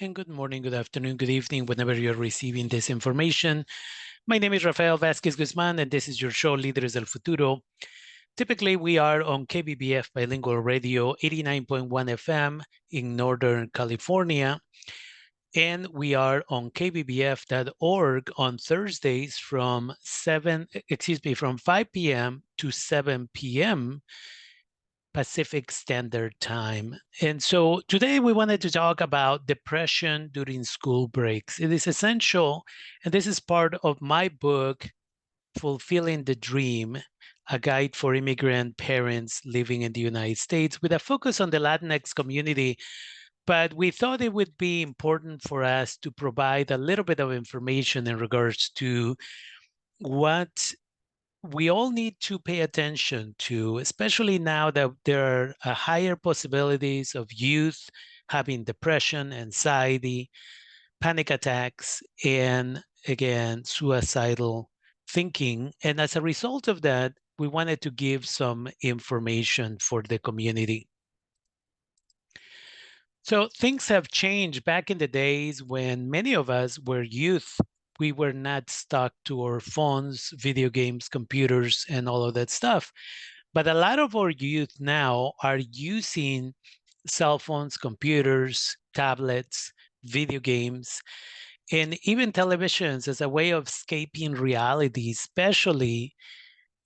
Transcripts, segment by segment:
And good morning, good afternoon, good evening, whenever you're receiving this information. My name is Rafael Vasquez Guzman, and this is your show, Líderes del Futuro. Typically, we are on KBBF Bilingual Radio 89.1 FM in Northern California, and we are on kbbf.org on Thursdays from 5 p.m. to 7 p.m. Pacific Standard Time. And so today we wanted to talk about depression during school breaks. It is essential, and this is part of my book, Fulfilling the Dream, a guide for immigrant parents living in the United States with a focus on the Latinx community. But we thought it would be important for us to provide a little bit of information in regards to what we all need to pay attention to, especially now that there are higher possibilities of youth having depression, anxiety, panic attacks, and again, suicidal thinking. And as a result of that, we wanted to give some information for the community. So things have changed. Back in the days when many of us were youth, we were not stuck to our phones, video games, computers, and all of that stuff. But a lot of our youth now are using cell phones, computers, tablets, video games, and even televisions as a way of escaping reality, especially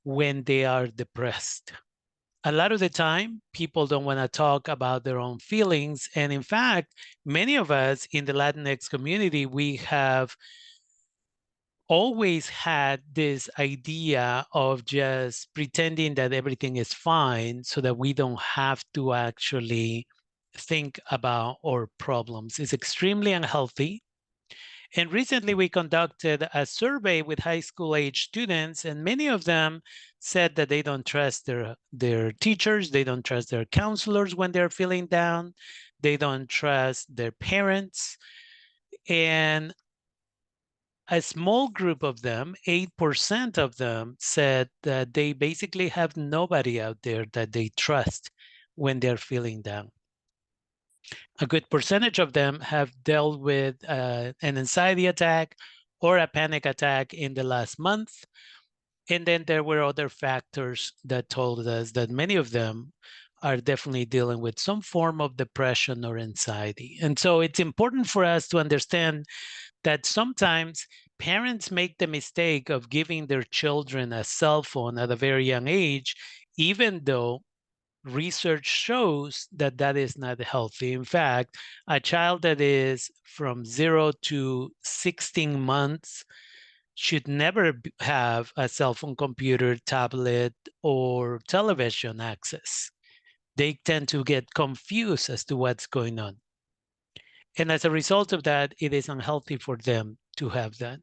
when they are depressed. A lot of the time, people don't want to talk about their own feelings. And in fact, many of us in the Latinx community, we have always had this idea of just pretending that everything is fine so that we don't have to actually think about our problems. It's extremely unhealthy. And recently we conducted a survey with high school age students, and many of them said that they don't trust their teachers, they don't trust their counselors when they're feeling down, they don't trust their parents. And a small group of them, 8% of them, said that they basically have nobody out there that they trust when they're feeling down. A good percentage of them have dealt with an anxiety attack or a panic attack in the last month. And then there were other factors that told us that many of them are definitely dealing with some form of depression or anxiety. And so it's important for us to understand that sometimes parents make the mistake of giving their children a cell phone at a very young age, even though research shows that that is not healthy. In fact, a child that is from 0 to 16 months should never have a cell phone, computer, tablet, or television access. They tend to get confused as to what's going on. And as a result of that, it is unhealthy for them to have that.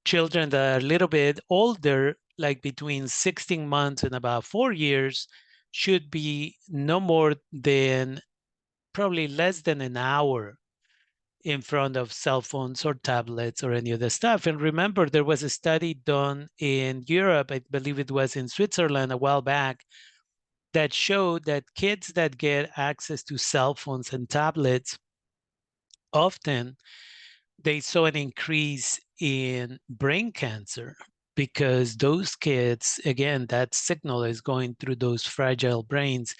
Children that are a little bit older, like between 16 months and about 4 years, should be no more than probably less than an hour in front of cell phones or tablets or any of the stuff. And remember, there was a study done in Europe, I believe it was in Switzerland a while back, that showed that kids that get access to cell phones and tablets often they saw an increase in brain cancer because those kids, again, that signal is going through those fragile brains.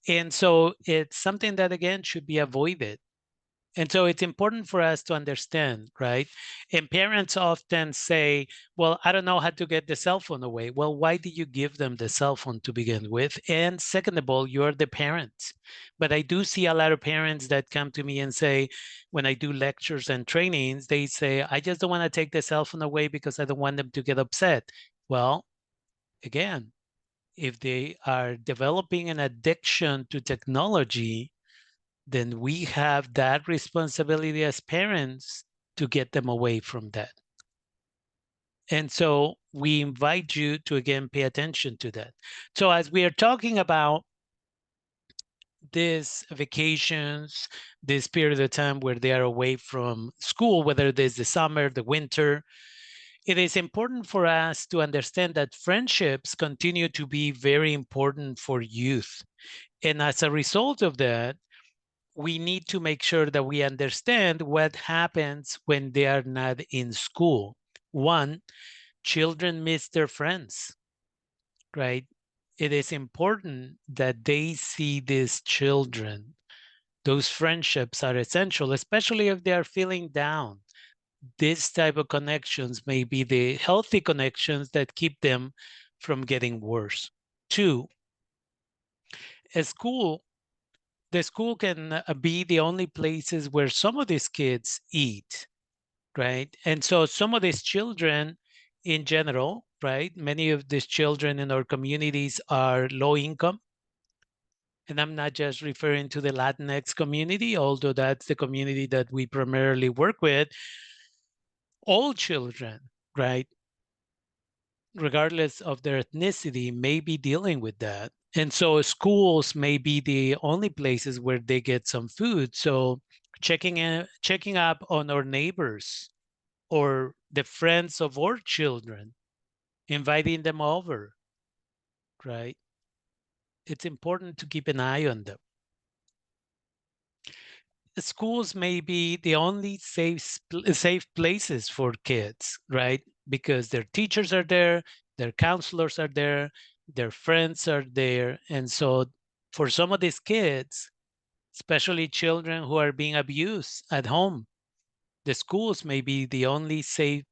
And so it's something that, again, should be avoided. And so it's important for us to understand, right? And parents often say, well, I don't know how to get the cell phone away. Well, why did you give them the cell phone to begin with? And second of all, you're the parents. But I do see a lot of parents that come to me and say, when I do lectures and trainings, they say, I just don't want to take the cell phone away because I don't want them to get upset. Well, again, if they are developing an addiction to technology, then we have that responsibility as parents to get them away from that. And so we invite you to again pay attention to that. So as we are talking about these vacations, this period of time where they are away from school, whether it is the summer, the winter, it is important for us to understand that friendships continue to be very important for youth. And as a result of that, we need to make sure that we understand what happens when they are not in school. One, children miss their friends, right? It is important that they see these children. Those friendships are essential, especially if they are feeling down. This type of connections may be the healthy connections that keep them from getting worse. Two, a school, the school can be the only places where some of these kids eat, right? And so some of these children in general, right? Many of these children in our communities are low income. And I'm not just referring to the Latinx community, although that's the community that we primarily work with. All children, right, regardless of their ethnicity, may be dealing with that. And so schools may be the only places where they get some food. So checking up on our neighbors or the friends of our children, inviting them over, right? It's important to keep an eye on them. Schools may be the only safe places for kids, right? Because their teachers are there, their counselors are there, their friends are there. And so for some of these kids, especially children who are being abused at home, the schools may be the only safe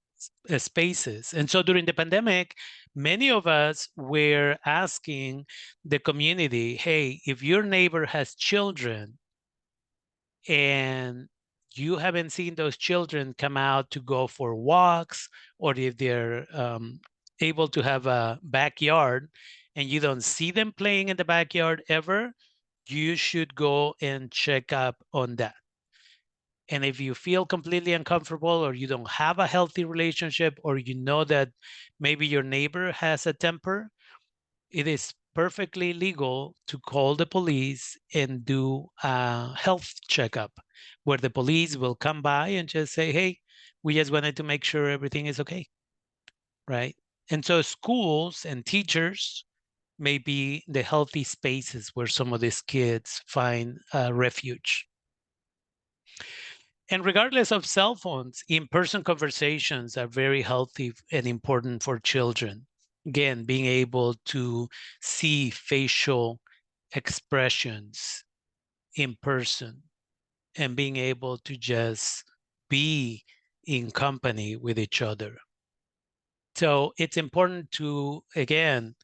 spaces. And so during the pandemic, many of us were asking the community, hey, if your neighbor has children and you haven't seen those children come out to go for walks, or if they're able to have a backyard and you don't see them playing in the backyard ever, you should go and check up on that. And if you feel completely uncomfortable, or you don't have a healthy relationship, or you know that maybe your neighbor has a temper, it is perfectly legal to call the police and do a health checkup where the police will come by and just say, hey, we just wanted to make sure everything is okay, right? And so schools and teachers may be the healthy spaces where some of these kids find refuge. And regardless of cell phones, in-person conversations are very healthy and important for children. Again, being able to see facial expressions in person and being able to just be in company with each other. So it's important to, again,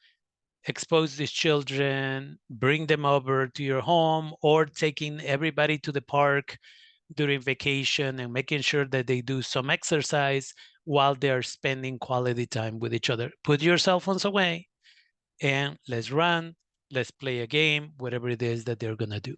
expose these children, bring them over to your home, or taking everybody to the park during vacation and making sure that they do some exercise while they're spending quality time with each other. Put your cell phones away and let's run, let's play a game, whatever it is that they're going to do.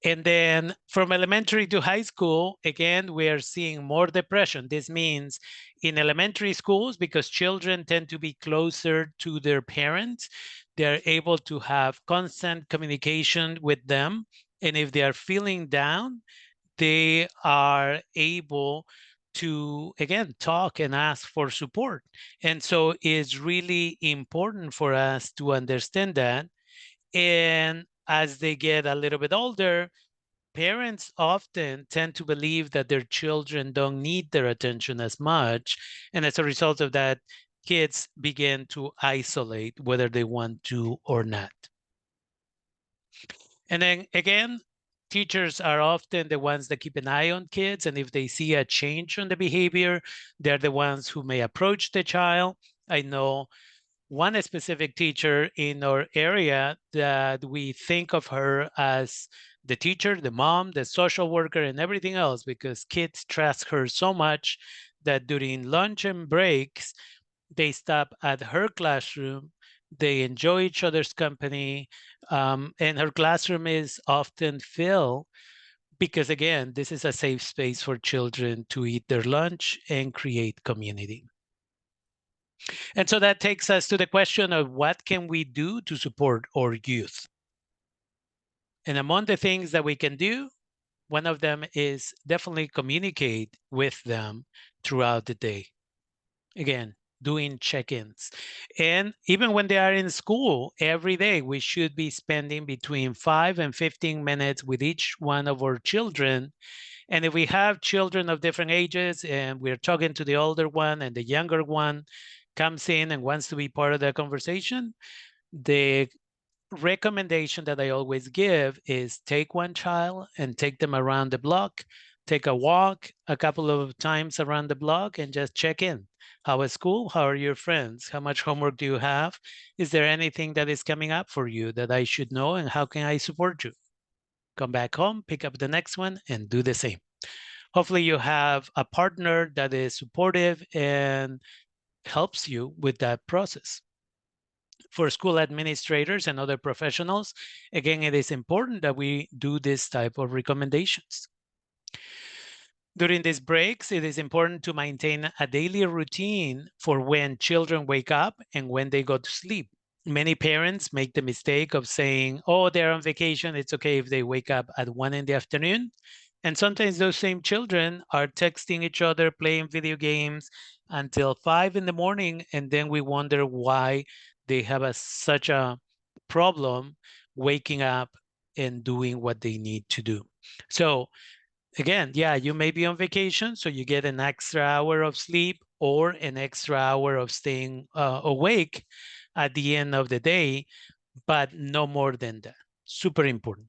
And then from elementary to high school, again, we are seeing more depression. This means in elementary schools, because children tend to be closer to their parents, they're able to have constant communication with them. And if they are feeling down, they are able to, again, talk and ask for support. And so it's really important for us to understand that. And as they get a little bit older, parents often tend to believe that their children don't need their attention as much. And as a result of that, kids begin to isolate whether they want to or not. And then again, teachers are often the ones that keep an eye on kids. And if they see a change on the behavior, they're the ones who may approach the child. I know one specific teacher in our area that we think of her as the teacher, the mom, the social worker, and everything else, because kids trust her so much that during lunch and breaks, they stop at her classroom. They enjoy each other's company. And her classroom is often filled because, again, this is a safe space for children to eat their lunch and create community. And so that takes us to the question of what can we do to support our youth? And among the things that we can do, one of them is definitely communicate with them throughout the day. Again, doing check-ins. And even when they are in school, every day we should be spending between 5 and 15 minutes with each one of our children. And if we have children of different ages and we're talking to the older one and the younger one comes in and wants to be part of the conversation, the recommendation that I always give is take one child and take them around the block, take a walk a couple of times around the block and just check in. How is school? How are your friends? How much homework do you have? Is there anything that is coming up for you that I should know, and how can I support you? Come back home, pick up the next one and do the same. Hopefully you have a partner that is supportive and helps you with that process. For school administrators and other professionals, again, it is important that we do this type of recommendations. During these breaks, it is important to maintain a daily routine for when children wake up and when they go to sleep. Many parents make the mistake of saying, oh, they're on vacation, it's okay if they wake up at 1 in the afternoon. And sometimes those same children are texting each other, playing video games until 5 in the morning, and then we wonder why they have such a problem waking up and doing what they need to do. So again, yeah, you may be on vacation, so you get an extra hour of sleep or an extra hour of staying awake at the end of the day, but no more than that. Super important.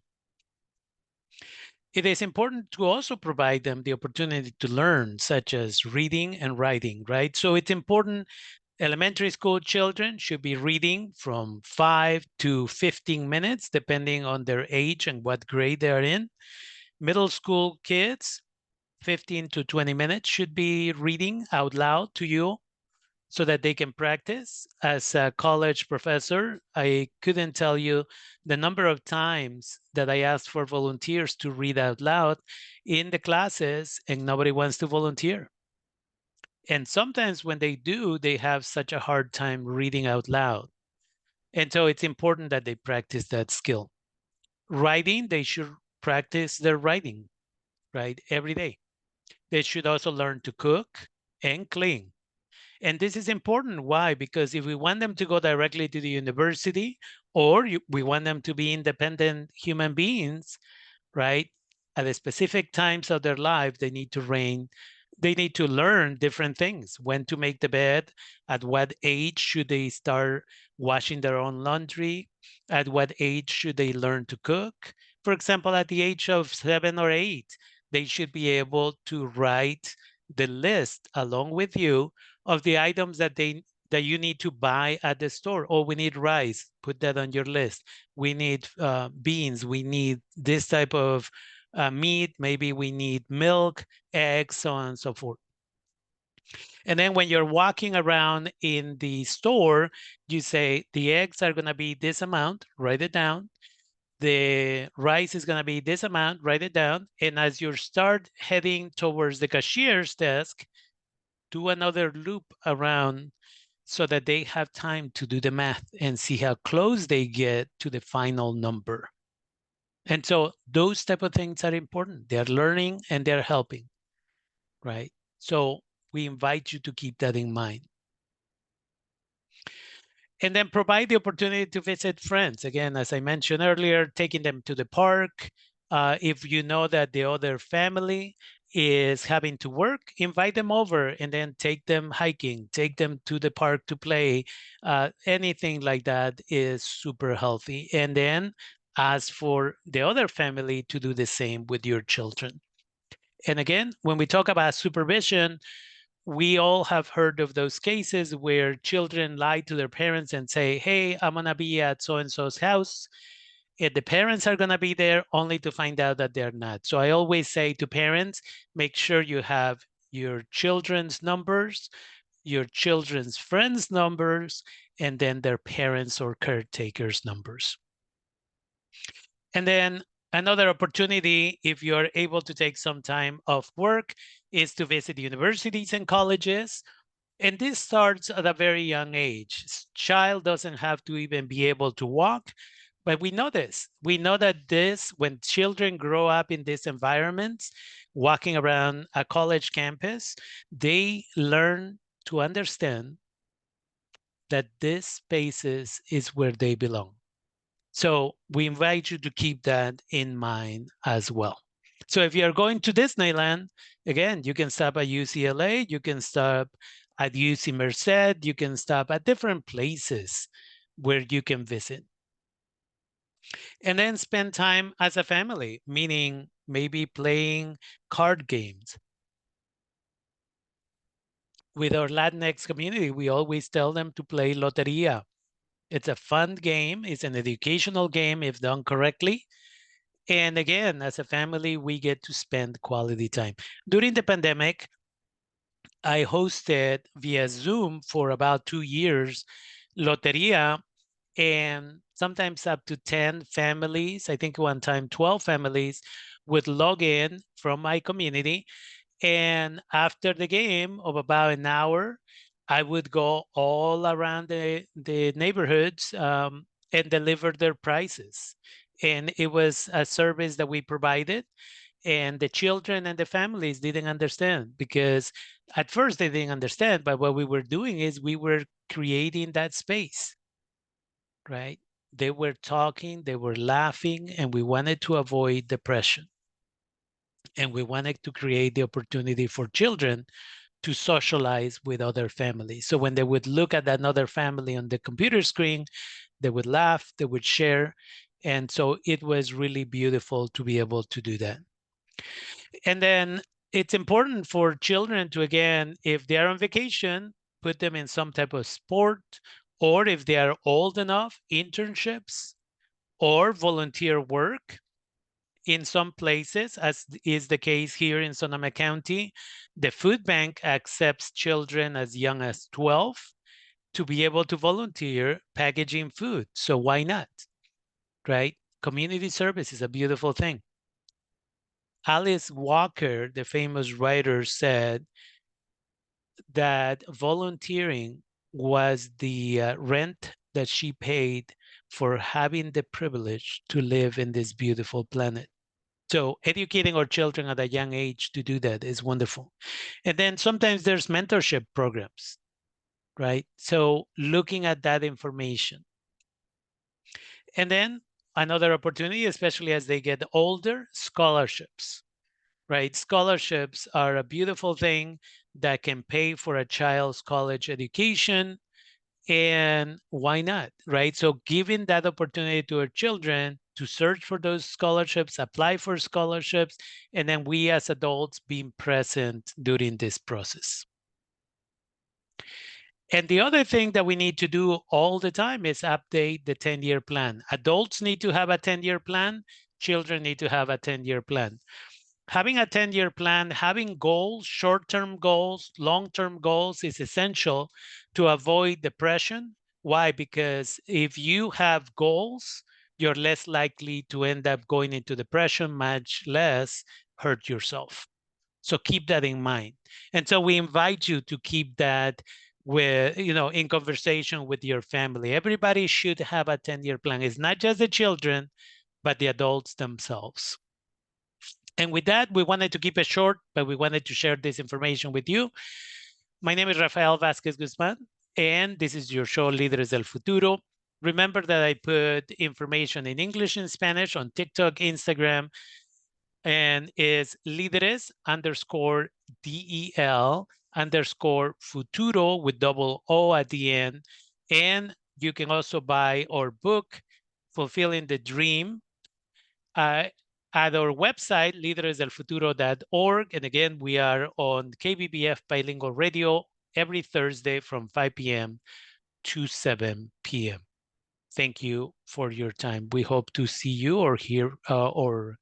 It is important to also provide them the opportunity to learn, such as reading and writing, right? So it's important. Elementary school children should be reading from 5 to 15 minutes, depending on their age and what grade they're in. Middle school kids, 15 to 20 minutes should be reading out loud to you so that they can practice. As a college professor, I couldn't tell you the number of times that I asked for volunteers to read out loud in the classes and nobody wants to volunteer. And sometimes when they do, they have such a hard time reading out loud. And so it's important that they practice that skill. Writing, they should practice their writing, right, every day. They should also learn to cook and clean. And this is important. Why? Because if we want them to go directly to the university, or we want them to be independent human beings, right? At the specific times of their life, they need to learn different things. When to make the bed, at what age should they start washing their own laundry, at what age should they learn to cook. For example, at the age of 7 or 8, they should be able to write the list along with you of the items that you need to buy at the store. Oh, we need rice, put that on your list. We need beans, we need this type of meat, maybe we need milk, eggs, so on and so forth. And then when you're walking around in the store, you say the eggs are going to be this amount, write it down. The rice is going to be this amount, write it down. And as you start heading towards the cashier's desk, do another loop around so that they have time to do the math and see how close they get to the final number. And so those type of things are important. They're learning and they're helping, right? So we invite you to keep that in mind. And then provide the opportunity to visit friends. Again, as I mentioned earlier, taking them to the park. If you know that the other family is having to work, invite them over and then take them hiking, take them to the park to play. Anything like that is super healthy. And then ask for the other family to do the same with your children. And again, when we talk about supervision, we all have heard of those cases where children lie to their parents and say, hey, I'm gonna be at so-and-so's house. And the parents are gonna be there only to find out that they're not. So I always say to parents, make sure you have your children's numbers, your children's friends' numbers, and then their parents or caretakers' numbers. And then another opportunity, if you're able to take some time off work, is to visit universities and colleges. And this starts at a very young age. Child doesn't have to even be able to walk, but we know this. We know that when children grow up in these environments, walking around a college campus, they learn to understand that these spaces is where they belong. So we invite you to keep that in mind as well. So if you're going to Disneyland, again, you can stop at UCLA, you can stop at UC Merced, you can stop at different places where you can visit. And then spend time as a family, meaning maybe playing card games. With our Latinx community, we always tell them to play Loteria. It's a fun game. It's an educational game if done correctly. And again, as a family, we get to spend quality time. During the pandemic, I hosted via Zoom for about 2 years Loteria, and sometimes up to 10 families, I think one time 12 families would log in from my community. And after the game of about an hour, I would go all around the neighborhoods and deliver their prizes. And it was a service that we provided. And the children and the families didn't understand because at first they didn't understand. But what we were doing is we were creating that space, right? They were talking, they were laughing, and we wanted to avoid depression. And we wanted to create the opportunity for children to socialize with other families. So when they would look at another family on the computer screen, they would laugh, they would share. And so it was really beautiful to be able to do that. And then it's important for children to, again, if they are on vacation, put them in some type of sport, or if they are old enough, internships or volunteer work. In some places, as is the case here in Sonoma County, the food bank accepts children as young as 12 to be able to volunteer packaging food. So why not, right? Community service is a beautiful thing. Alice Walker, the famous writer, said that volunteering was the rent that she paid for having the privilege to live in this beautiful planet. So educating our children at a young age to do that is wonderful. And then sometimes there's mentorship programs, right? So looking at that information. And then another opportunity, especially as they get older, scholarships, right? Scholarships are a beautiful thing that can pay for a child's college education. And why not, right? So giving that opportunity to our children to search for those scholarships, apply for scholarships, and then we as adults being present during this process. And the other thing that we need to do all the time is update the 10-year plan. Adults need to have a 10-year plan. Children need to have a 10-year plan. Having a 10-year plan, having goals, short-term goals, long-term goals is essential to avoid depression. Why? Because if you have goals, you're less likely to end up going into depression, much less hurt yourself. So keep that in mind. And so we invite you to keep that with, in conversation with your family. Everybody should have a 10-year plan. It's not just the children, but the adults themselves. And with that, we wanted to keep it short, but we wanted to share this information with you. My name is Rafael Vázquez Guzmán, and this is your show, Líderes del Futuro. Remember that I put information in English and Spanish on TikTok, Instagram, and is líderes_del_futuro with double O at the end. And you can also buy our book, Fulfilling the Dream, at our website, líderesdelfuturo.org. And again, we are on KBBF Bilingual Radio every Thursday from 5 p.m. to 7 p.m. Thank you for your time. We hope to see you or hear or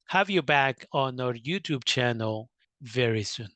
have you back on our YouTube channel very soon.